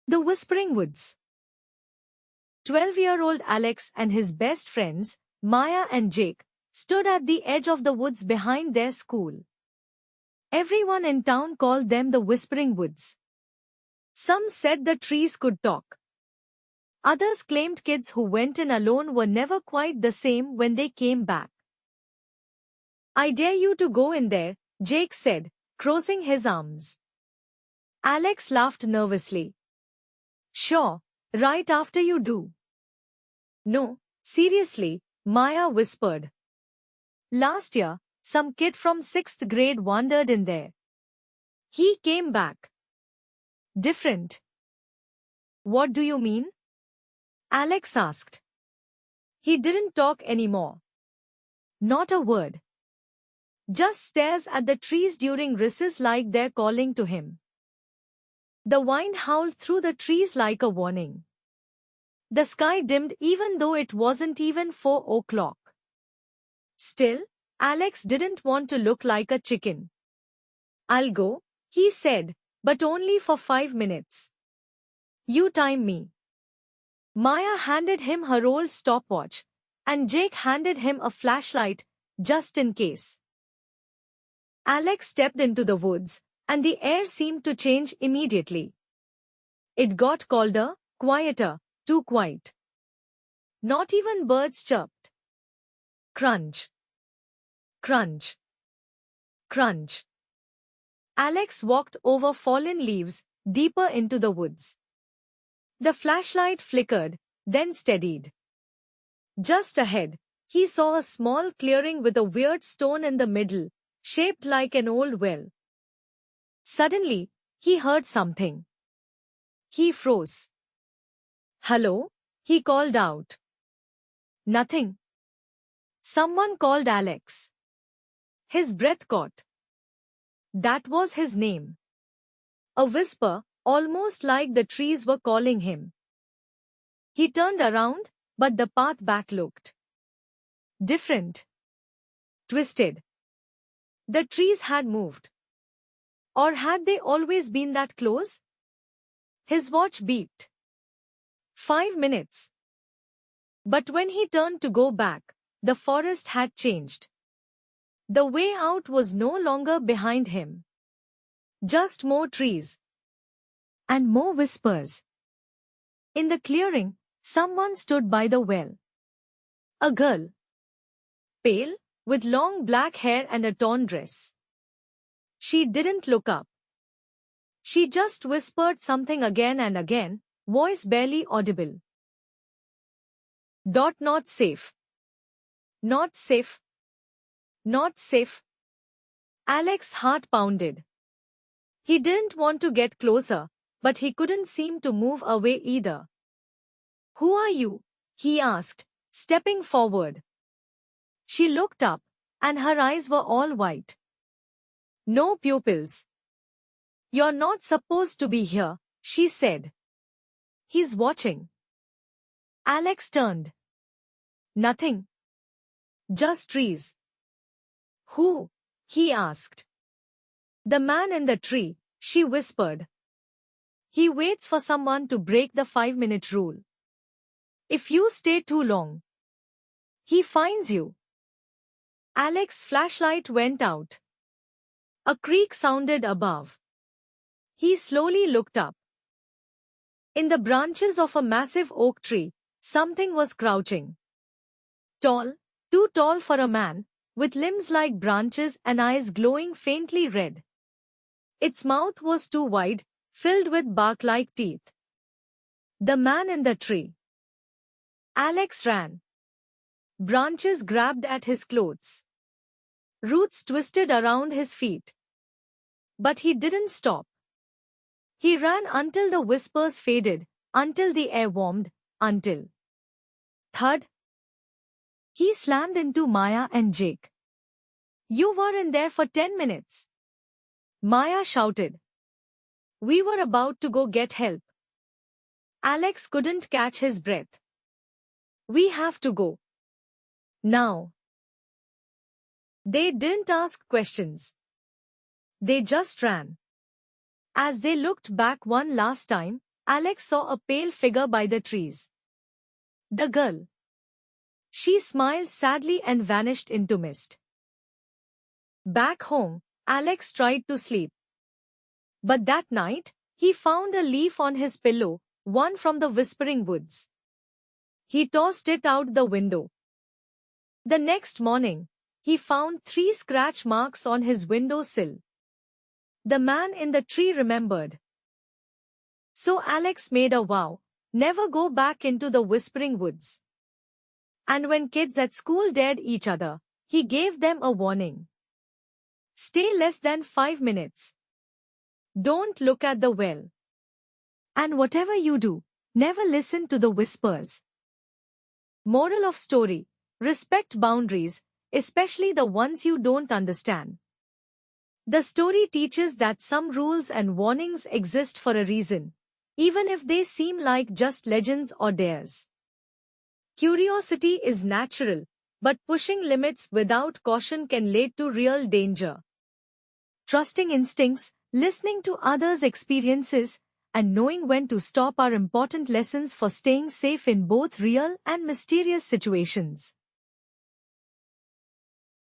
The Whispering Woods. 12-year-old Alex and his best friends, Maya and Jake, stood at the edge of the woods behind their school. Everyone in town called them the Whispering Woods. Some said the trees could talk. Others claimed kids who went in alone were never quite the same when they came back. "I dare you to go in there," Jake said, crossing his arms. Alex laughed nervously. "Sure, right after you do." "No, seriously," Maya whispered. "Last year, some kid from 6th grade wandered in there. He came back different." "What do you mean?" Alex asked. "He didn't talk anymore. Not a word. Just stares at the trees during recess like they're calling to him." The wind howled through the trees like a warning. The sky dimmed even though it wasn't even 4 o'clock. Still, Alex didn't want to look like a chicken. "I'll go," he said, "but only for 5 minutes. You time me." Maya handed him her old stopwatch, and Jake handed him a flashlight, just in case. Alex stepped into the woods, and the air seemed to change immediately. It got colder, quieter, too quiet. Not even birds chirped. Crunch. Crunch. Crunch. Alex walked over fallen leaves, deeper into the woods. The flashlight flickered, then steadied. Just ahead, he saw a small clearing with a weird stone in the middle, shaped like an old well. Suddenly, he heard something. He froze. "Hello?" he called out. "Nothing." Someone called Alex. His breath caught. That was his name. A whisper, almost like the trees were calling him. He turned around, but the path back looked different. Twisted. The trees had moved. Or had they always been that close? His watch beeped. 5 minutes. But when he turned to go back, the forest had changed. The way out was no longer behind him. Just more trees. And more whispers. In the clearing, someone stood by the well. A girl. Pale, with long black hair and a torn dress. She didn't look up. She just whispered something again and again, voice barely audible. "Not safe. Not safe. Not safe." Alex's heart pounded. He didn't want to get closer, but he couldn't seem to move away either. "Who are you?" he asked, stepping forward. She looked up, and her eyes were all white. No pupils. "You're not supposed to be here," she said. "He's watching." Alex turned. Nothing. Just trees. "Who?" he asked. "The man in the tree," she whispered. "He waits for someone to break the 5-minute rule. If you stay too long, he finds you." Alex's flashlight went out. A creak sounded above. He slowly looked up. In the branches of a massive oak tree, something was crouching. Tall, too tall for a man, with limbs like branches and eyes glowing faintly red. Its mouth was too wide, filled with bark-like teeth. The man in the tree. Alex ran. Branches grabbed at his clothes. Roots twisted around his feet. But he didn't stop. He ran until the whispers faded, until the air warmed, until... Thud. He slammed into Maya and Jake. "You were in there for 10 minutes. Maya shouted. "We were about to go get help." Alex couldn't catch his breath. "We have to go. Now." They didn't ask questions. They just ran. As they looked back one last time, Alex saw a pale figure by the trees. The girl. She smiled sadly and vanished into mist. Back home, Alex tried to sleep. But that night, he found a leaf on his pillow, one from the Whispering Woods. He tossed it out the window. The next morning, he found 3 scratch marks on his window sill. The man in the tree remembered. So Alex made a vow, never go back into the Whispering Woods. And when kids at school dared each other, he gave them a warning. Stay less than 5 minutes. Don't look at the well. And whatever you do, never listen to the whispers. Moral of story: respect boundaries, especially the ones you don't understand. The story teaches that some rules and warnings exist for a reason, even if they seem like just legends or dares. Curiosity is natural, but pushing limits without caution can lead to real danger. Trusting instincts, listening to others' experiences, and knowing when to stop are important lessons for staying safe in both real and mysterious situations.